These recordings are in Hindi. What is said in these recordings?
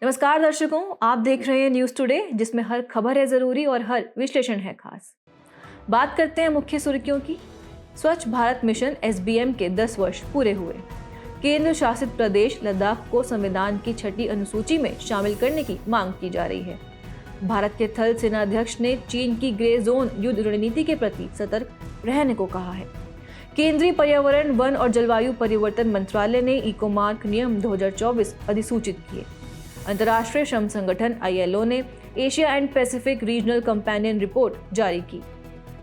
नमस्कार दर्शकों, आप देख रहे हैं न्यूज़ टुडे, जिसमें हर खबर है ज़रूरी और हर विश्लेषण है खास। बात करते हैं मुख्य सुर्खियों की। स्वच्छ भारत मिशन SBM के 10 वर्ष पूरे हुए। केंद्र शासित प्रदेश लद्दाख को संविधान की 6ठी अनुसूची में शामिल करने की मांग की जा रही है। भारत के थल सेनाध्यक्ष ने चीन की ग्रे जोन युद्ध रणनीति के प्रति सतर्क रहने को कहा है। केंद्रीय पर्यावरण, वन और जलवायु परिवर्तन मंत्रालय ने इको मार्क नियम 2024 अधिसूचित किए। अंतर्राष्ट्रीय श्रम संगठन ILO ने Asia and Pacific regional companion report जारी की।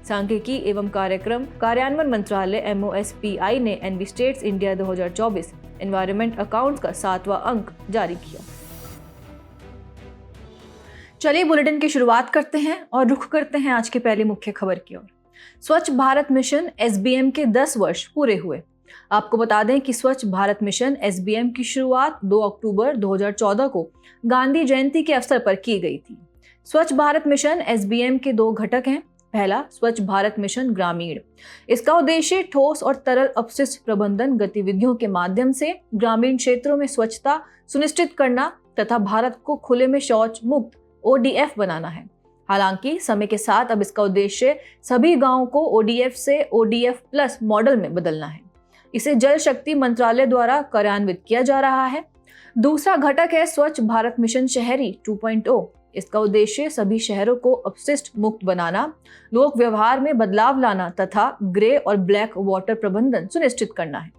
सांख्यिकी एवं कार्यक्रम कार्यान्वयन मंत्रालय MOSPI ने EnviStats India 2024 environment accounts का 7वां अंक जारी किया। चलिए बुलेटिन की शुरुआत करते हैं और रुख करते हैं आज के पहले मुख्य खबर की ओर। स्वच्छ भारत मिशन SBM के 10 वर्ष पूरे हुए। आपको बता दें कि स्वच्छ भारत मिशन SBM की शुरुआत 2 अक्टूबर 2014 को गांधी जयंती के अवसर पर की गई थी। स्वच्छ भारत मिशन SBM के 2 घटक हैं। पहला, स्वच्छ भारत मिशन ग्रामीण। इसका उद्देश्य ठोस और तरल अपशिष्ट प्रबंधन गतिविधियों के माध्यम से ग्रामीण क्षेत्रों में स्वच्छता सुनिश्चित करना तथा भारत को खुले में शौच मुक्त ODF बनाना है। हालांकि समय के साथ अब इसका उद्देश्य सभी गांवों को ODF से ODF+ मॉडल में बदलना है। इसे जल शक्ति मंत्रालय द्वारा कार्यान्वित किया जा रहा है। दूसरा घटक है स्वच्छ भारत मिशन शहरी 2.0। इसका उद्देश्य सभी शहरों को अपशिष्ट मुक्त बनाना, लोक व्यवहार में बदलाव लाना तथा ग्रे और ब्लैक वाटर प्रबंधन सुनिश्चित करना है।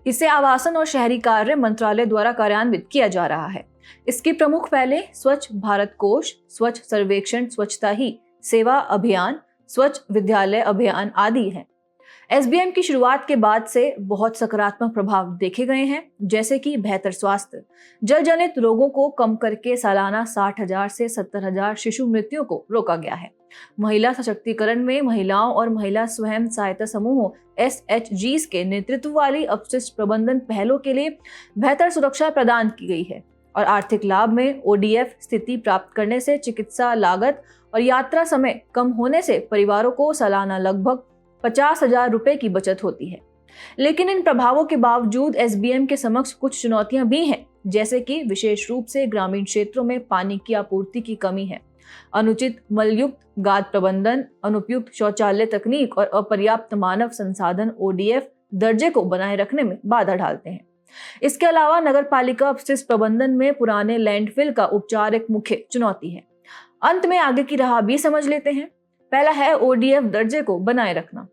इसे आवासन और शहरी कार्य मंत्रालय द्वारा कार्यान्वित किया जा रहा है। इसकी प्रमुख पहले स्वच्छ भारत कोष, स्वच्छ सर्वेक्षण स्वच्छता ही सेवा अभियान, स्वच्छ विद्यालय अभियान आदि हैं। SBM की शुरुआत के बाद से बहुत सकारात्मक प्रभाव देखे गए हैं, जैसे कि बेहतर स्वास्थ्य, जल जनित रोगों को कम करके सालाना 60,000 से 70,000 शिशु मृत्युओं को रोका गया है। महिला सशक्तिकरण में महिलाओं और महिला स्वयं सहायता समूहों SHGs के नेतृत्व वाली अपशिष्ट प्रबंधन पहलों के लिए बेहतर सुरक्षा प्रदान की गई है और आर्थिक लाभ में ODF स्थिति प्राप्त करने से चिकित्सा लागत और यात्रा समय कम होने से परिवारों को सालाना लगभग 50,000 रुपए की बचत होती है। लेकिन इन प्रभावों के बावजूद SBM के समक्ष कुछ चुनौतियां भी हैं, जैसे कि विशेष रूप से ग्रामीण क्षेत्रों में पानी की आपूर्ति की कमी है, अनुचित मलयुक्त गाद प्रबंधन, अनुपयुक्त शौचालय तकनीक और अपर्याप्त मानव संसाधन ODF दर्जे को बनाए रखने में बाधा डालते हैं। इसके अलावा नगर पालिका अपशिष्ट प्रबंधन में पुराने लैंडफिल का उपचार एक मुख्य चुनौती है। अंत में आगे की राह भी समझ लेते हैं। पहला है ODF दर्जे को बनाए रखना।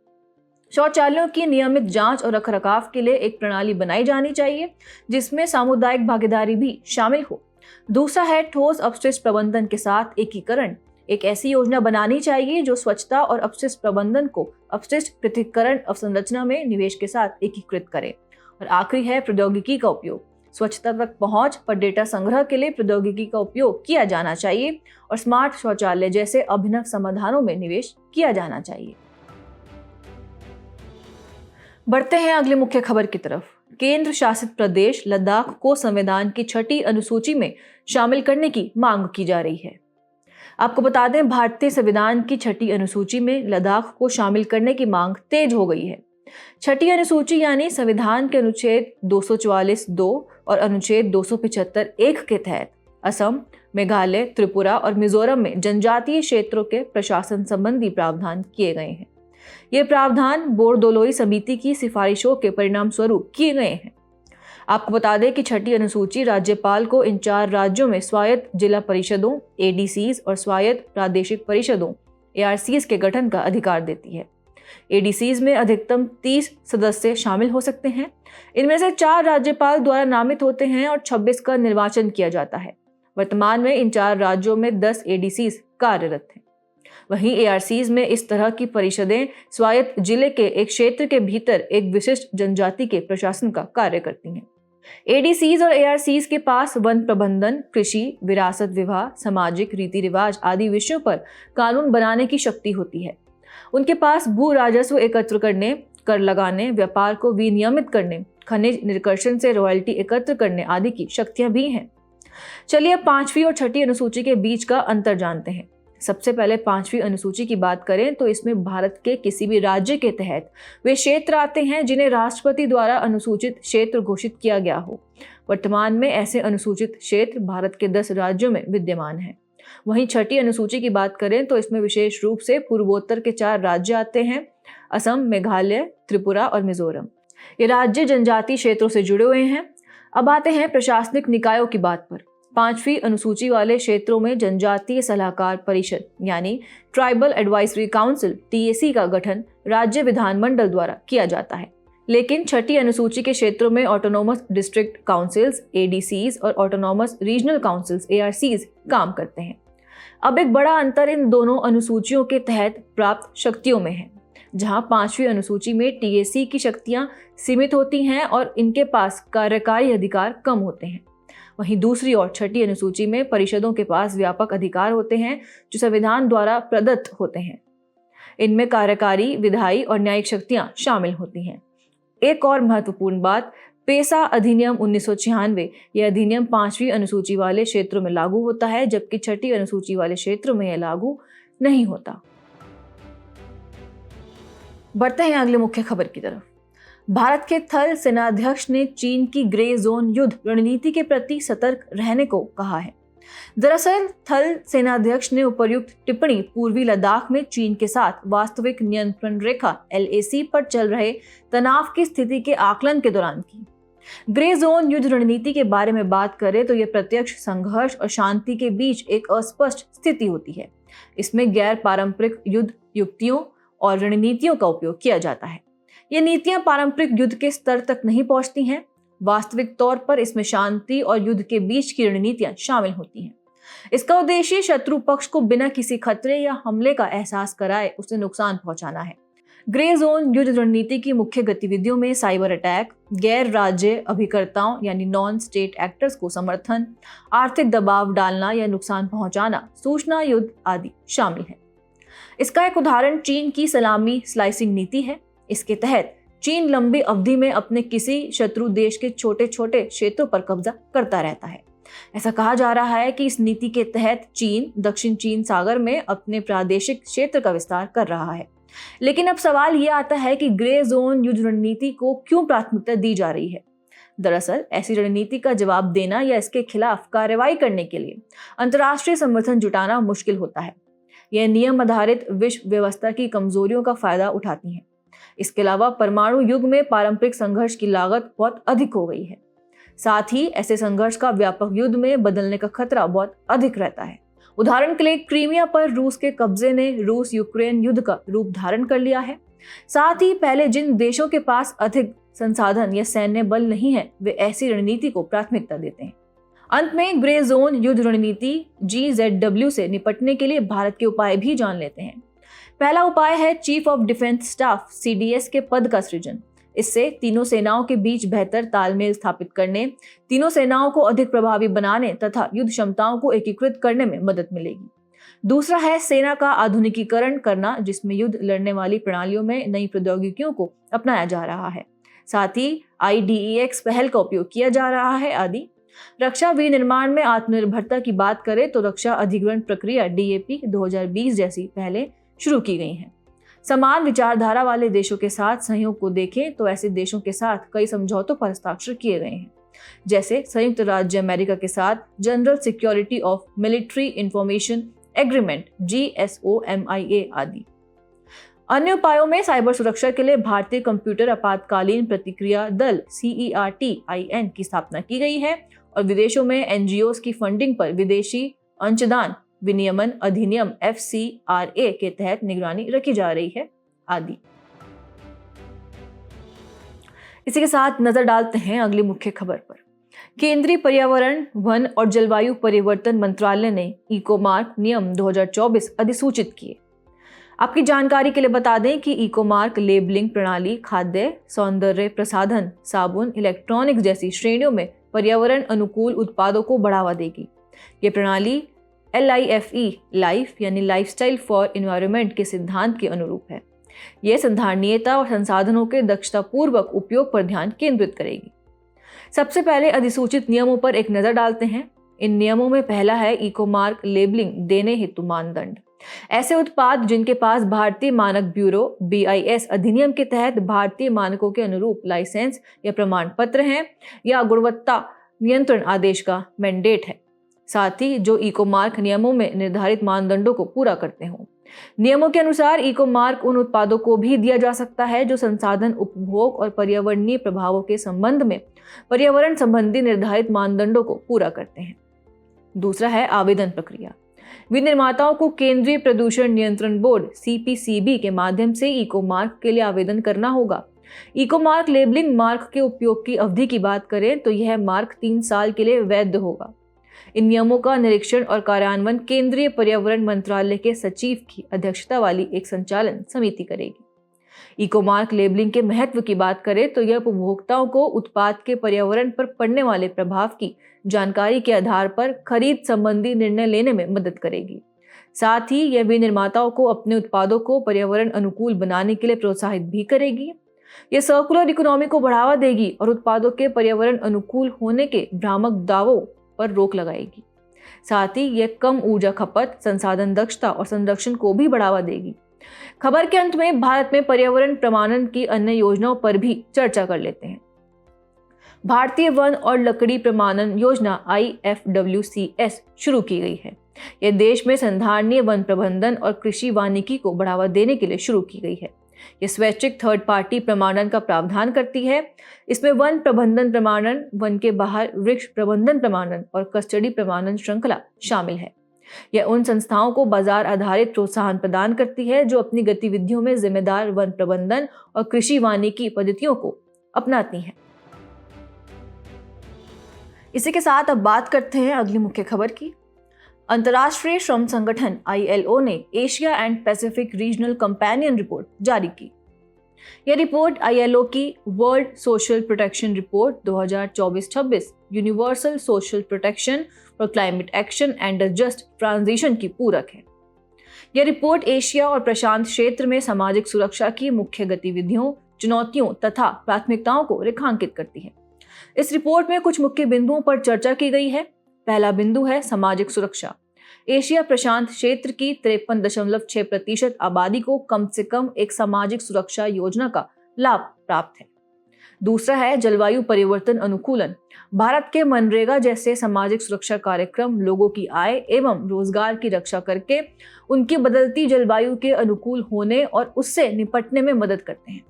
शौचालयों की नियमित जांच और रखरखाव के लिए एक प्रणाली बनाई जानी चाहिए, जिसमें सामुदायिक भागीदारी भी शामिल हो। दूसरा है ठोस अपशिष्ट प्रबंधन के साथ एकीकरण। एक ऐसी योजना बनानी चाहिए जो स्वच्छता और अपशिष्ट प्रबंधन को अपशिष्ट पृथक्करण अवसंरचना में निवेश के साथ एकीकृत करे। और आखिरी है प्रौद्योगिकी का उपयोग। स्वच्छता तक पहुंच पर डेटा संग्रह के लिए प्रौद्योगिकी का उपयोग किया जाना चाहिए और स्मार्ट शौचालय जैसे अभिनव समाधानों में निवेश किया जाना चाहिए। बढ़ते हैं अगले मुख्य खबर की तरफ। केंद्र शासित प्रदेश लद्दाख को संविधान की 6ठी अनुसूची में शामिल करने की मांग की जा रही है। आपको बता दें, भारतीय संविधान की 6ठी अनुसूची में लद्दाख को शामिल करने की मांग तेज हो गई है। 6ठी अनुसूची यानी संविधान के अनुच्छेद 244(2) और अनुच्छेद 275(1) के तहत असम, मेघालय, त्रिपुरा और मिजोरम में जनजातीय क्षेत्रों के प्रशासन संबंधी प्रावधान किए गए हैं। ये प्रावधान बोर्डोलोई समिति की सिफारिशों के परिणाम स्वरूप किए गए हैं। आपको बता दें कि 6ठी अनुसूची राज्यपाल को इन 4 राज्यों में स्वायत्त जिला परिषदों ADCs और स्वायत्त प्रादेशिक परिषदों ARCs के गठन का अधिकार देती है। ADCs में अधिकतम 30 सदस्य शामिल हो सकते हैं। इनमें से 4 राज्यपाल द्वारा नामित होते हैं और 26 का निर्वाचन किया जाता है। वर्तमान में इन 4 राज्यों में 10 ADCs कार्यरत हैं। वहीं ARCs में इस तरह की परिषदें स्वायत्त जिले के एक क्षेत्र के भीतर एक विशिष्ट जनजाति के प्रशासन का कार्य करती हैं। ADCs और ARCs के पास वन प्रबंधन, कृषि, विरासत विवाह, सामाजिक रीति रिवाज आदि विषयों पर कानून बनाने की शक्ति होती है। उनके पास भू राजस्व एकत्र करने, कर लगाने, व्यापार को विनियमित करने, खनिज निष्कर्षण से रॉयल्टी एकत्र करने आदि की शक्तियां भी हैं। चलिए अब 5वीं और 6ठी अनुसूची के बीच का अंतर जानते हैं। सबसे पहले 5वीं अनुसूची की बात करें तो इसमें भारत के किसी भी राज्य के तहत वे क्षेत्र आते हैं जिन्हें राष्ट्रपति द्वारा अनुसूचित क्षेत्र घोषित किया गया हो। वर्तमान में ऐसे अनुसूचित क्षेत्र भारत के 10 राज्यों में विद्यमान हैं। वहीं 6ठी अनुसूची की बात करें तो इसमें विशेष रूप से पूर्वोत्तर के 4 राज्य आते हैं, असम, मेघालय, त्रिपुरा और मिजोरम। ये राज्य जनजातीय क्षेत्रों से जुड़े हुए हैं। अब आते हैं प्रशासनिक निकायों की बात पर। 5वीं अनुसूची वाले क्षेत्रों में जनजातीय सलाहकार परिषद यानी ट्राइबल एडवाइजरी काउंसिल TAC का गठन राज्य विधानमंडल द्वारा किया जाता है। लेकिन 6ठी अनुसूची के क्षेत्रों में ऑटोनोमस डिस्ट्रिक्ट काउंसिल्स ADCs और ऑटोनोमस रीजनल काउंसिल्स ARCs काम करते हैं। अब एक बड़ा अंतर इन दोनों अनुसूचियों के तहत प्राप्त शक्तियों में है। जहां 5वीं अनुसूची में TAC की शक्तियां सीमित होती हैं और इनके पास कार्यकारी अधिकार कम होते हैं। वहीं दूसरी ओर 6ठी अनुसूची में परिषदों के पास व्यापक अधिकार होते हैं जो संविधान द्वारा प्रदत्त होते हैं। इनमें कार्यकारी, विधायी और न्यायिक शक्तियां शामिल होती हैं। एक और महत्वपूर्ण बात, पेसा अधिनियम 1996, यह अधिनियम 5वीं अनुसूची वाले क्षेत्रों में लागू होता है, जबकि 6ठी अनुसूची वाले क्षेत्रों में यह लागू नहीं होता। बढ़ते हैं अगले मुख्य खबर की तरफ। भारत के थल सेनाध्यक्ष ने चीन की ग्रे जोन युद्ध रणनीति के प्रति सतर्क रहने को कहा है। दरअसल थल सेनाध्यक्ष ने उपर्युक्त टिप्पणी पूर्वी लद्दाख में चीन के साथ वास्तविक नियंत्रण रेखा LAC पर चल रहे तनाव की स्थिति के आकलन के दौरान की। ग्रे जोन युद्ध रणनीति के बारे में बात करें तो यह प्रत्यक्ष संघर्ष और शांति के बीच एक अस्पष्ट स्थिति होती है। इसमें गैर पारंपरिक युद्ध युक्तियों और रणनीतियों का उपयोग किया जाता है। ये नीतियां पारंपरिक युद्ध के स्तर तक नहीं पहुंचती हैं। वास्तविक तौर पर इसमें शांति और युद्ध के बीच की रणनीतियां शामिल होती हैं। इसका उद्देश्य शत्रु पक्ष को बिना किसी खतरे या हमले का एहसास कराए उसे नुकसान पहुंचाना है। ग्रे जोन युद्ध रणनीति की मुख्य गतिविधियों में साइबर अटैक, गैर राज्य अभिकर्ताओं यानी नॉन स्टेट एक्टर्स को समर्थन, आर्थिक दबाव डालना या नुकसान पहुंचाना, सूचना युद्ध आदि शामिल है। इसका एक उदाहरण चीन की सलामी स्लाइसिंग नीति है। इसके तहत चीन लंबी अवधि में अपने किसी शत्रु देश के छोटे छोटे क्षेत्रों पर कब्जा करता रहता है। ऐसा कहा जा रहा है कि इस नीति के तहत चीन दक्षिण चीन सागर में अपने प्रादेशिक क्षेत्र का विस्तार कर रहा है। लेकिन अब सवाल यह आता है कि ग्रे जोन युद्ध रणनीति को क्यों प्राथमिकता दी जा रही है। दरअसल ऐसी रणनीति का जवाब देना या इसके खिलाफ कार्रवाई करने के लिए अंतर्राष्ट्रीय समर्थन जुटाना मुश्किल होता है। यह नियम आधारित विश्व व्यवस्था की कमजोरियों का फायदा उठाती हैं। इसके अलावा परमाणु युग में पारंपरिक संघर्ष की लागत बहुत अधिक हो गई है। साथ ही ऐसे संघर्ष का व्यापक युद्ध में बदलने का खतरा बहुत अधिक रहता है। उदाहरण के लिए क्रीमिया पर रूस के कब्जे ने रूस यूक्रेन युद्ध का रूप धारण कर लिया है। साथ ही पहले जिन देशों के पास अधिक संसाधन या सैन्य बल नहीं है वे ऐसी रणनीति को प्राथमिकता देते हैं। अंत में ग्रे जोन युद्ध रणनीति GZW से निपटने के लिए भारत के उपाय भी जान लेते हैं। पहला उपाय है chief of defence staff CDS के पद का सृजन। इससे तीनों सेनाओं के बीच बेहतर तालमेल स्थापित करने, तीनों सेनाओं को अधिक प्रभावी बनाने तथा युद्ध क्षमताओं को एकीकृत करने में मदद मिलेगी। दूसरा है सेना का आधुनिकीकरण करना, जिसमें युद्ध लड़ने वाली प्रणालियों में नई प्रौद्योगिकियों को अपनाया जा रहा है। साथ ही IDEX पहल का उपयोग किया जा रहा है आदि। रक्षा विनिर्माण में आत्मनिर्भरता की बात करें तो रक्षा अधिग्रहण प्रक्रिया DAP 2020 जैसी पहले शुरू की गई हैं। समान विचारधारा वाले देशों के साथ सहयोग को देखें तो ऐसे देशों के साथ कई समझौतों पर हस्ताक्षर किए गए हैं, जैसे संयुक्त राज्य अमेरिका के साथ general security of military information agreement GSOMIA आदि। अन्य उपायों में साइबर सुरक्षा के लिए भारतीय कंप्यूटर आपातकालीन प्रतिक्रिया दल CERT-IN की स्थापना की गई है और विदेशों में NGOs की फंडिंग पर विदेशी अंशदान विनियमन अधिनियम FCRA के तहत निगरानी रखी जा रही है आदि। इसी के साथ नजर डालते हैं अगली मुख्य खबर पर। केंद्रीय पर्यावरण, वन और जलवायु परिवर्तन मंत्रालय ने इकोमार्क नियम 2024 अधिसूचित किए। आपकी जानकारी के लिए बता दें कि इकोमार्क लेबलिंग प्रणाली खाद्य, सौंदर्य प्रसाधन, साबुन, इलेक्ट्रॉनिक्स जैसी श्रेणियों में पर्यावरण अनुकूल उत्पादों को बढ़ावा देगी। ये प्रणाली LIFE लाइफ यानी लाइफस्टाइल फॉर एनवायरनमेंट के सिद्धांत के अनुरूप है। यह संधारणीयता और संसाधनों के दक्षतापूर्वक उपयोग पर ध्यान केंद्रित करेगी। सबसे पहले अधिसूचित नियमों पर एक नजर डालते हैं। इन नियमों में पहला है इकोमार्क लेबलिंग देने हेतु मानदंड। ऐसे उत्पाद जिनके पास भारतीय मानक ब्यूरो BIS अधिनियम के तहत भारतीय मानकों के अनुरूप लाइसेंस या प्रमाण पत्र हैं या गुणवत्ता नियंत्रण आदेश का मैंडेट है, साथ ही जो इको मार्क नियमों में निर्धारित मानदंडों को पूरा करते हों। नियमों के अनुसार इको मार्क उन उत्पादों को भी दिया जा सकता है जो संसाधन उपभोग और पर्यावरणीय प्रभावों के संबंध में पर्यावरण संबंधी निर्धारित मानदंडों को पूरा करते हैं। दूसरा है आवेदन प्रक्रिया। विनिर्माताओं को केंद्रीय प्रदूषण नियंत्रण बोर्ड CPCB के माध्यम से इको मार्क के लिए आवेदन करना होगा। इको मार्क लेबलिंग मार्क के उपयोग की अवधि की बात करें तो यह मार्क 3 साल के लिए वैध होगा। इन नियमों का निरीक्षण और कार्यान्वयन केंद्रीय पर्यावरण मंत्रालय के सचिव की अध्यक्षता वाली एक संचालन समिति करेगी। इको मार्क लेबलिंग के महत्व की बात करें तो यह उपभोक्ताओं को उत्पाद के पर्यावरण पर पड़ने वाले प्रभाव की जानकारी के आधार पर खरीद संबंधी निर्णय लेने में मदद करेगी। साथ ही यह विनिर्माताओं को अपने उत्पादों को पर्यावरण अनुकूल बनाने के लिए प्रोत्साहित भी करेगी। यह सर्कुलर इकोनॉमी को बढ़ावा देगी और उत्पादों के पर्यावरण अनुकूल होने के भ्रामक दावों पर रोक लगाएगी। साथ ही यह कम ऊर्जा खपत, संसाधन दक्षता और संरक्षण को भी बढ़ावा देगी। खबर के अंत में भारत में पर्यावरण प्रमाणन की अन्य योजनाओं पर भी चर्चा कर लेते हैं। भारतीय वन और लकड़ी प्रमाणन योजना IFWCS शुरू की गई है। यह देश में संधारणीय वन प्रबंधन और कृषि वानिकी को बढ़ावा देने के लिए शुरू की गई है। यह स्वैच्छिक थर्ड पार्टी प्रमाणन का प्रावधान करती है। इसमें वन प्रबंधन प्रमाणन, वन के बाहर वृक्ष प्रबंधन प्रमाणन और कस्टडी प्रमाणन श्रृंखला शामिल है। यह उन संस्थाओं को बाजार आधारित प्रोत्साहन प्रदान करती है जो अपनी गतिविधियों में जिम्मेदार वन प्रबंधन और कृषि वानिकी पद्धतियों को अपनाती हैं। इसी के साथ अब बात करते हैं अगली मुख्य खबर की। अंतर्राष्ट्रीय श्रम संगठन ILO ने Asia and Pacific regional companion report जारी की। यह रिपोर्ट ILO की world social protection report 2024-26 universal social protection for climate action and a just transition की पूरक है। यह रिपोर्ट एशिया और प्रशांत क्षेत्र में सामाजिक सुरक्षा की मुख्य गतिविधियों, चुनौतियों तथा प्राथमिकताओं को रेखांकित करती है। इस रिपोर्ट में कुछ मुख्य बिंदुओं पर चर्चा की गई है। पहला बिंदु है सामाजिक सुरक्षा। एशिया प्रशांत क्षेत्र की 53.6% आबादी को कम से कम एक सामाजिक सुरक्षा योजना का लाभ प्राप्त है। दूसरा है जलवायु परिवर्तन अनुकूलन। भारत के मनरेगा जैसे सामाजिक सुरक्षा कार्यक्रम लोगों की आय एवं रोजगार की रक्षा करके उनकी बदलती जलवायु के अनुकूल होने और उससे निपटने में मदद करते हैं।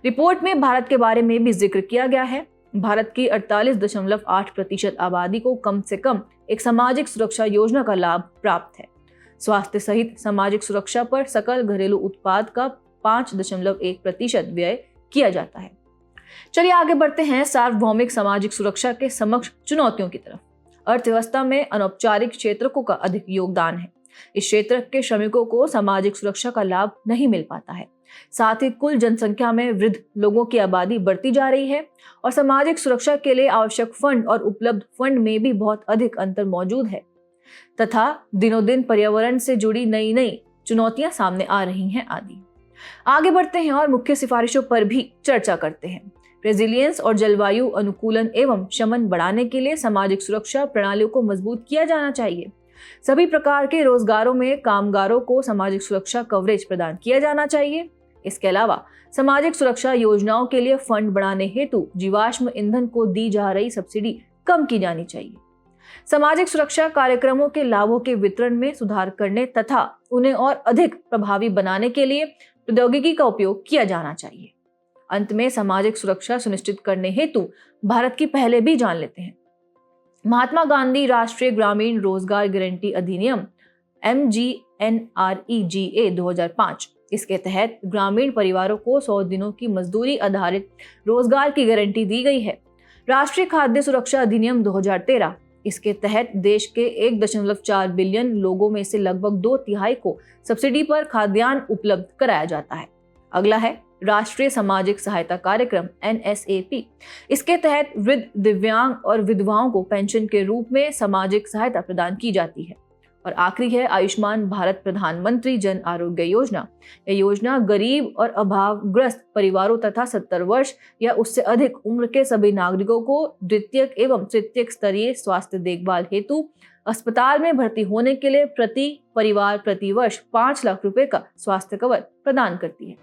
रिपोर्ट में भारत के बारे में भी जिक्र किया गया है। भारत की 48.8% आबादी को कम से कम एक सामाजिक सुरक्षा योजना का लाभ प्राप्त है। स्वास्थ्य सहित सामाजिक सुरक्षा पर सकल घरेलू उत्पाद का 5.1% व्यय किया जाता है। चलिए आगे बढ़ते हैं सार्वभौमिक सामाजिक सुरक्षा के समक्ष चुनौतियों की तरफ। अर्थव्यवस्था में अनौपचारिक क्षेत्रों का अधिक योगदान है। इस क्षेत्र के श्रमिकों को सामाजिक सुरक्षा का लाभ नहीं मिल पाता है। साथ ही कुल जनसंख्या में वृद्ध लोगों की आबादी बढ़ती जा रही है और सामाजिक सुरक्षा के लिए आवश्यक फंड और उपलब्ध फंड में भी बहुत अधिक अंतर मौजूद है तथा दिनों दिन पर्यावरण से जुड़ी नई चुनौतियां सामने आ रही हैं आदि। आगे बढ़ते हैं और मुख्य सिफारिशों पर भी चर्चा करते हैं। रेजिलियंस और जलवायु अनुकूलन एवं शमन बढ़ाने के लिए सामाजिक सुरक्षा प्रणालियों को मजबूत किया जाना चाहिए। सभी प्रकार के रोजगारों में कामगारों को सामाजिक सुरक्षा कवरेज प्रदान किया जाना चाहिए। इसके अलावा सामाजिक सुरक्षा योजनाओं के लिए फंड बढ़ाने हेतु जीवाश्म ईंधन को दी जा रही सब्सिडी कम की जानी चाहिए। सामाजिक सुरक्षा कार्यक्रमों के लाभों के वितरण में सुधार करने तथा उन्हें और अधिक प्रभावी बनाने के लिए प्रौद्योगिकी का उपयोग किया जाना चाहिए। अंत में सामाजिक सुरक्षा सुनिश्चित करने हेतु भारत की पहले भी जान लेते हैं। महात्मा गांधी राष्ट्रीय ग्रामीण रोजगार गारंटी अधिनियम MGNREGA 2005, इसके तहत ग्रामीण परिवारों को 100 दिनों की मजदूरी आधारित रोजगार की गारंटी दी गई है। राष्ट्रीय खाद्य सुरक्षा अधिनियम 2013, इसके तहत देश के 1.4 बिलियन लोगों में से लगभग 2/3 को सब्सिडी पर खाद्यान्न उपलब्ध कराया जाता है। अगला है राष्ट्रीय सामाजिक सहायता कार्यक्रम NSAP, इसके तहत वृद्ध, दिव्यांग और विधवाओं को पेंशन के रूप में सामाजिक सहायता प्रदान की जाती है। और आखिरी है आयुष्मान भारत प्रधानमंत्री जन आरोग्य योजना। यह योजना गरीब और अभावग्रस्त परिवारों तथा 70 वर्ष या उससे अधिक उम्र के सभी नागरिकों को द्वितीयक एवं तृतीयक स्तरीय स्वास्थ्य देखभाल हेतु अस्पताल में भर्ती होने के लिए प्रति परिवार प्रति वर्ष 5 लाख रुपए का स्वास्थ्य कवर प्रदान करती है।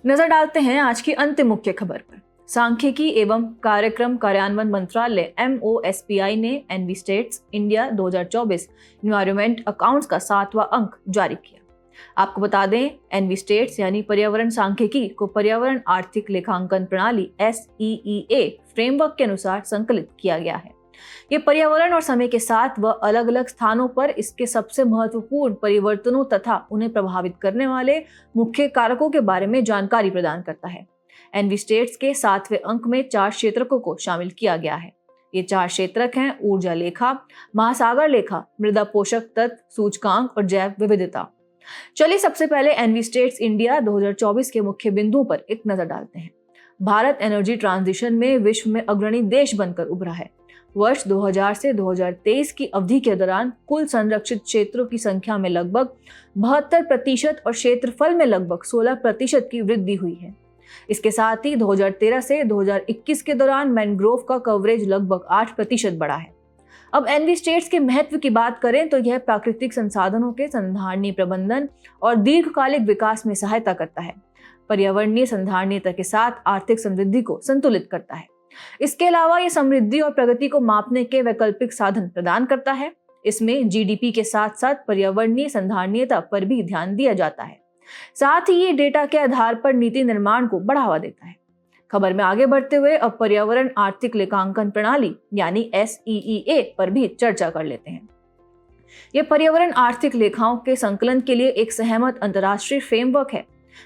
नजर डालते हैं आज की अंतिम मुख्य खबर पर। सांख्यिकी एवं कार्यक्रम कार्यान्वयन मंत्रालय MOSPI ने EnviStats India 2024 environment accounts का 7वां अंक जारी किया। आपको बता दें, एनवी स्टेट्स यानी पर्यावरण सांख्यिकी को पर्यावरण आर्थिक लेखांकन प्रणाली SEEA फ्रेमवर्क के अनुसार संकलित किया गया है। ये पर्यावरण और समय के साथ व अलग अलग स्थानों पर इसके सबसे महत्वपूर्ण परिवर्तनों तथा उन्हें प्रभावित करने वाले मुख्य कारकों के बारे में जानकारी प्रदान करता है। एनवी स्टेट्स के 7वें अंक में 4 क्षेत्रकों को शामिल किया गया है। ये 4 क्षेत्रक हैं: ऊर्जा लेखा, महासागर लेखा, मृदा पोषक तत्व सूचकांक और जैव विविधता। चलिए सबसे पहले एनवी स्टेट्स इंडिया 2024 के मुख्य बिंदुओं पर एक नजर डालते हैं। भारत एनर्जी ट्रांजिशन में विश्व में अग्रणी देश बनकर उभरा है। वर्ष 2000 से 2023 की अवधि के दौरान कुल संरक्षित क्षेत्रों की संख्या में लगभग 72% और क्षेत्रफल में लगभग 16% की वृद्धि हुई है। इसके साथ ही 2013 से 2021 के दौरान मैंग्रोव का कवरेज लगभग 8% बढ़ा है। अब एनवी स्टेट्स के महत्व की बात करें तो यह प्राकृतिक संसाधनों के संधारणीय प्रबंधन और दीर्घकालिक विकास में सहायता करता है, पर्यावरणीय संधारणीयता के साथ आर्थिक समृद्धि को संतुलित करता है। इसके अलावा यह समृद्धि और प्रगति को मापने के वैकल्पिक साधन प्रदान करता है। इसमें जीडीपी के साथ साथ पर्यावरणीय संधारणीयता पर भी ध्यान दिया जाता है। साथ ही ये डेटा के आधार पर नीति निर्माण को बढ़ावा देता है। खबर में आगे बढ़ते हुए अब पर्यावरण आर्थिक लेखांकन प्रणाली यानी SEEA पर भी चर्चा कर लेते हैं। यह पर्यावरण आर्थिक लेखाओं के संकलन के लिए एक सहमत अंतर्राष्ट्रीय फ्रेमवर्क है।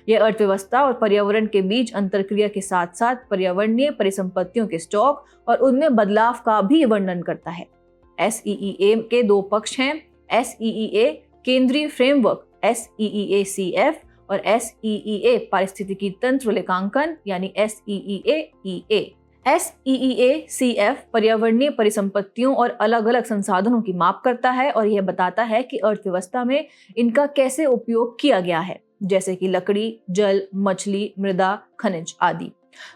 यह अर्थव्यवस्था और पर्यावरण के बीच अंतरक्रिया के साथ साथ पर्यावरणीय परिसंपत्तियों के स्टॉक और उनमें बदलाव का भी वर्णन करता है। SEEA के 2 पक्ष हैं: SEEA केंद्रीय फ्रेमवर्क SEEA-CF और SEEA पारिस्थितिकी तंत्र लेखांकन यानी SEEA-EA। SEEA-CF पर्यावरणीय परिसंपत्तियों और अलग अलग संसाधनों की माप करता है और यह बताता है कि अर्थव्यवस्था में इनका कैसे उपयोग किया गया है, जैसे कि लकड़ी, जल, मछली, मृदा, खनिज आदि।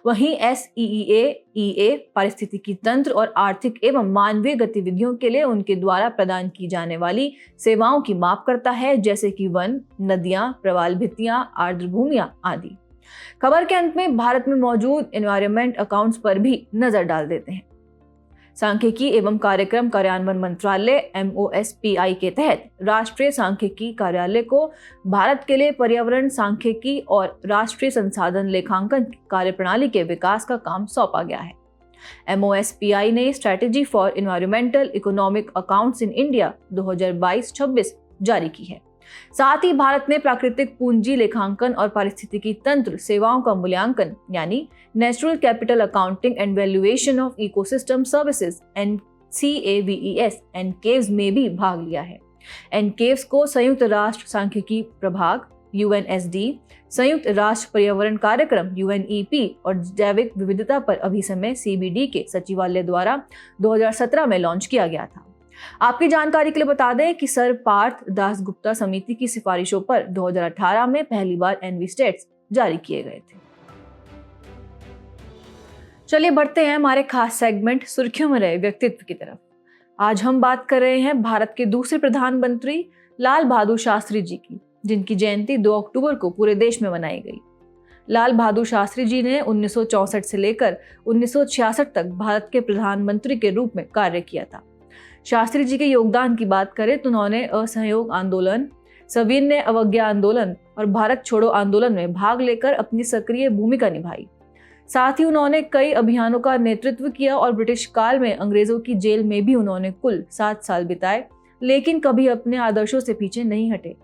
वहीं SEEA-EA पारिस्थितिकी तंत्र और आर्थिक एवं मानवीय गतिविधियों के लिए उनके द्वारा प्रदान की जाने वाली सेवाओं की माप करता है, जैसे कि वन, नदियां, प्रवाल भित्तियां, आर्द्र भूमियां आदि। खबर के अंत में भारत में मौजूद एनवायरमेंट अकाउंट्स पर भी नजर डाल देते हैं। सांख्यिकी एवं कार्यक्रम कार्यान्वयन मंत्रालय MOSPI के तहत राष्ट्रीय सांख्यिकी कार्यालय को भारत के लिए पर्यावरण सांख्यिकी और राष्ट्रीय संसाधन लेखांकन कार्यप्रणाली के विकास का काम सौंपा गया है। MOSPI ने strategy for environmental economic accounts in India 2022-26 जारी की है। साथ ही भारत में प्राकृतिक पूंजी लेखांकन और पारिस्थितिकी तंत्र सेवाओं का मूल्यांकन यानी natural capital accounting and valuation of ecosystem services NCAVES एनकेव्स में भी भाग लिया है। एनकेव्स को संयुक्त राष्ट्र सांख्यिकी प्रभाग UNSD, संयुक्त राष्ट्र पर्यावरण कार्यक्रम UNEP और जैविक विविधता पर अभिसमय CBD के सचिवालय द्वारा 2017 में लॉन्च किया गया था। आपकी जानकारी के लिए बता दें कि सर पार्थ दासगुप्ता समिति की सिफारिशों पर 2018 में पहली बार एनवी स्टेट्स जारी किए गए थे। चलिए बढ़ते हैं हमारे खास सेगमेंट सुर्खियों में रहे व्यक्तित्व की तरफ। आज हम बात कर रहे हैं भारत के दूसरे प्रधानमंत्री लाल बहादुर शास्त्री जी की, जिनकी जयंती 2 अक्टूबर को पूरे देश में मनाई गई। लाल बहादुर शास्त्री जी ने 1964 से लेकर 1966 तक भारत के प्रधानमंत्री के रूप में कार्य किया था। शास्त्री जी के योगदान की बात करें तो उन्होंने असहयोग आंदोलन, सविनय अवज्ञा आंदोलन और भारत छोड़ो आंदोलन में भाग लेकर अपनी सक्रिय भूमिका निभाई। साथ ही उन्होंने कई अभियानों का नेतृत्व किया और ब्रिटिश काल में अंग्रेजों की जेल में भी उन्होंने कुल 7 साल बिताए, लेकिन कभी अपने आदर्शों से पीछे नहीं हटे।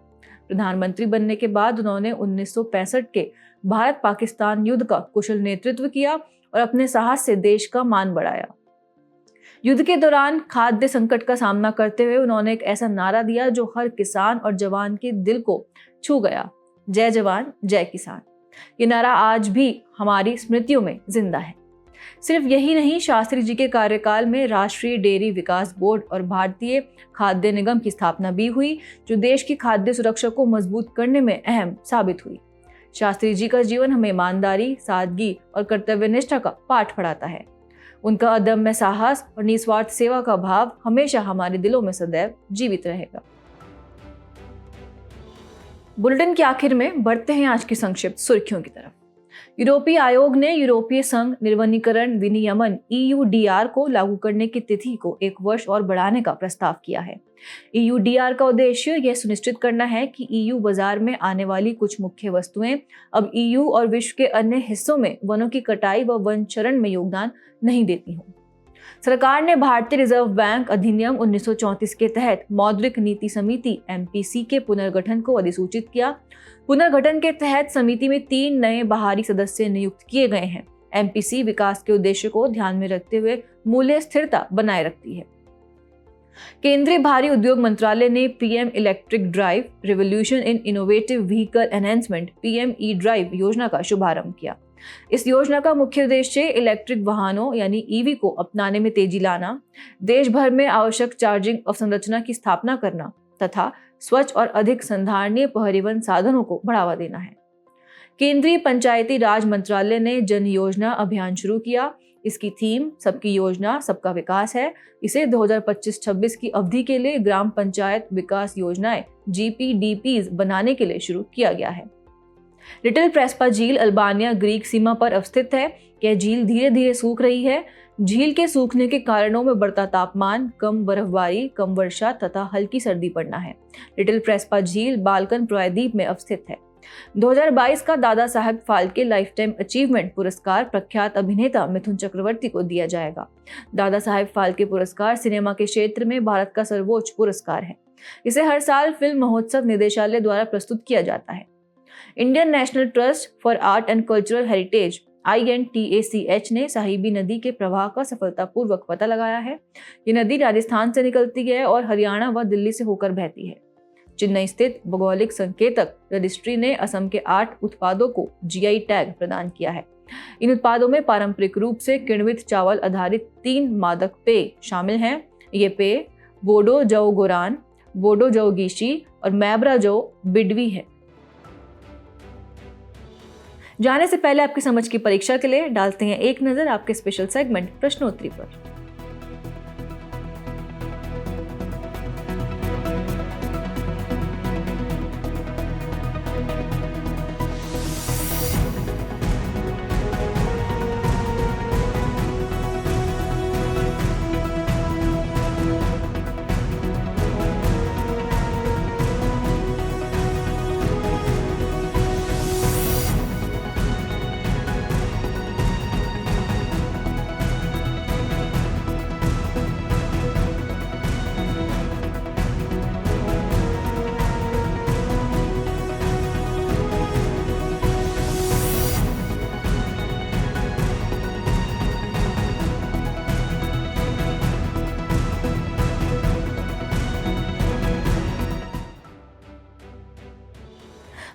प्रधानमंत्री बनने के बाद उन्होंने 1965 के भारत पाकिस्तान युद्ध का कुशल नेतृत्व किया और अपने साहस से देश का मान बढ़ाया। युद्ध के दौरान खाद्य संकट का सामना करते हुए उन्होंने एक ऐसा नारा दिया जो हर किसान और जवान के दिल को छू गया, जय जवान जय किसान। ये नारा आज भी हमारी स्मृतियों में जिंदा है। सिर्फ यही नहीं, शास्त्री जी के कार्यकाल में राष्ट्रीय डेयरी विकास बोर्ड और भारतीय खाद्य निगम की स्थापना भी हुई, जो देश की खाद्य सुरक्षा को मजबूत करने में अहम साबित हुई। शास्त्री जी का जीवन हमें ईमानदारी, सादगी और कर्तव्यनिष्ठा का पाठ पढ़ाता है। उनका अदम्य साहस और निस्वार्थ सेवा का भाव हमेशा हमारे दिलों में सदैव जीवित रहेगा। बुलेटिन के आखिर में बढ़ते हैं आज की संक्षिप्त सुर्खियों की तरफ। यूरोपीय आयोग ने यूरोपीय संघ निर्वनीकरण विनियमन EUDR को लागू करने की तिथि को 1 वर्ष और बढ़ाने का प्रस्ताव किया है। EUDR का उद्देश्य यह सुनिश्चित करना है कि EU बाजार में आने वाली कुछ मुख्य वस्तुएं अब EU और विश्व के अन्य हिस्सों में वनों की कटाई व वन चरण में योगदान नहीं देती हों। सरकार ने भारतीय रिजर्व बैंक अधिनियम 1934 के तहत मौद्रिक नीति समिति MPC के पुनर्गठन को अधिसूचित किया। पुनर्गठन के तहत समिति में 3 नए बाहरी सदस्य नियुक्त किए गए हैं। MPC विकास के उद्देश्य को ध्यान में रखते हुए मूल्य स्थिरता बनाए रखती है। केंद्रीय भारी उद्योग मंत्रालय ने PM electric drive revolution in innovative vehicle enhancement PME drive योजना का शुभारंभ किया। इस योजना का मुख्य उद्देश्य इलेक्ट्रिक वाहनों यानी EV को अपनाने में तेजी लाना, देश भर में आवश्यक चार्जिंग अवसंरचना की स्थापना करना तथा स्वच्छ और अधिक संधारणीय परिवहन साधनों को बढ़ावा देना है। केंद्रीय पंचायती राज मंत्रालय ने जन योजना अभियान शुरू किया। इसकी थीम सबकी योजना सबका विकास है। इसे 2025-26 की अवधि के लिए ग्राम पंचायत विकास योजनाएं GPDPs बनाने के लिए शुरू किया गया है। लिटिल प्रेस्पा झील अल्बानिया ग्रीक सीमा पर अवस्थित है। यह झील धीरे धीरे सूख रही है। झील के सूखने के कारणों में बढ़ता तापमान, कम बर्फबारी, कम वर्षा तथा हल्की सर्दी पड़ना है। लिटिल प्रेस्पा झील बाल्कन प्रायद्वीप में अवस्थित है। 2022 का Dada Saheb Phalke life time achievement पुरस्कार प्रख्यात अभिनेता मिथुन चक्रवर्ती को दिया जाएगा। दादा साहेब फाल्के पुरस्कार सिनेमा के क्षेत्र में भारत का सर्वोच्च पुरस्कार है। इसे हर साल फिल्म महोत्सव निदेशालय द्वारा प्रस्तुत किया जाता है। Indian national trust for art and cultural heritage INTACH ने साहिबी नदी के प्रवाह का सफलतापूर्वक पता लगाया है। ये नदी राजस्थान से निकलती है और हरियाणा व दिल्ली से होकर बहती है। चेन्नई स्थित भौगोलिक संकेतक रजिस्ट्री ने असम के 8 उत्पादों को GI टैग प्रदान किया है। इन उत्पादों में पारंपरिक रूप से किण्वित चावल आधारित 3 मादक पेय शामिल हैं। ये पेय बोडो जौ गोरान, बोडो जौ गीशी और मैब्रा जौ बिडवी है। जाने से पहले आपकी समझ की परीक्षा के लिए डालते हैं एक नजर आपके स्पेशल सेगमेंट प्रश्नोत्तरी पर।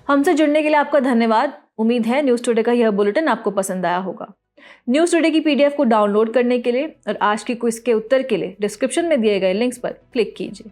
हमसे जुड़ने के लिए आपका धन्यवाद। उम्मीद है न्यूज़ टुडे का यह बुलेटिन आपको पसंद आया होगा। न्यूज़ टुडे की PDF को डाउनलोड करने के लिए और आज की क्विज के उत्तर के लिए डिस्क्रिप्शन में दिए गए लिंक्स पर क्लिक कीजिए।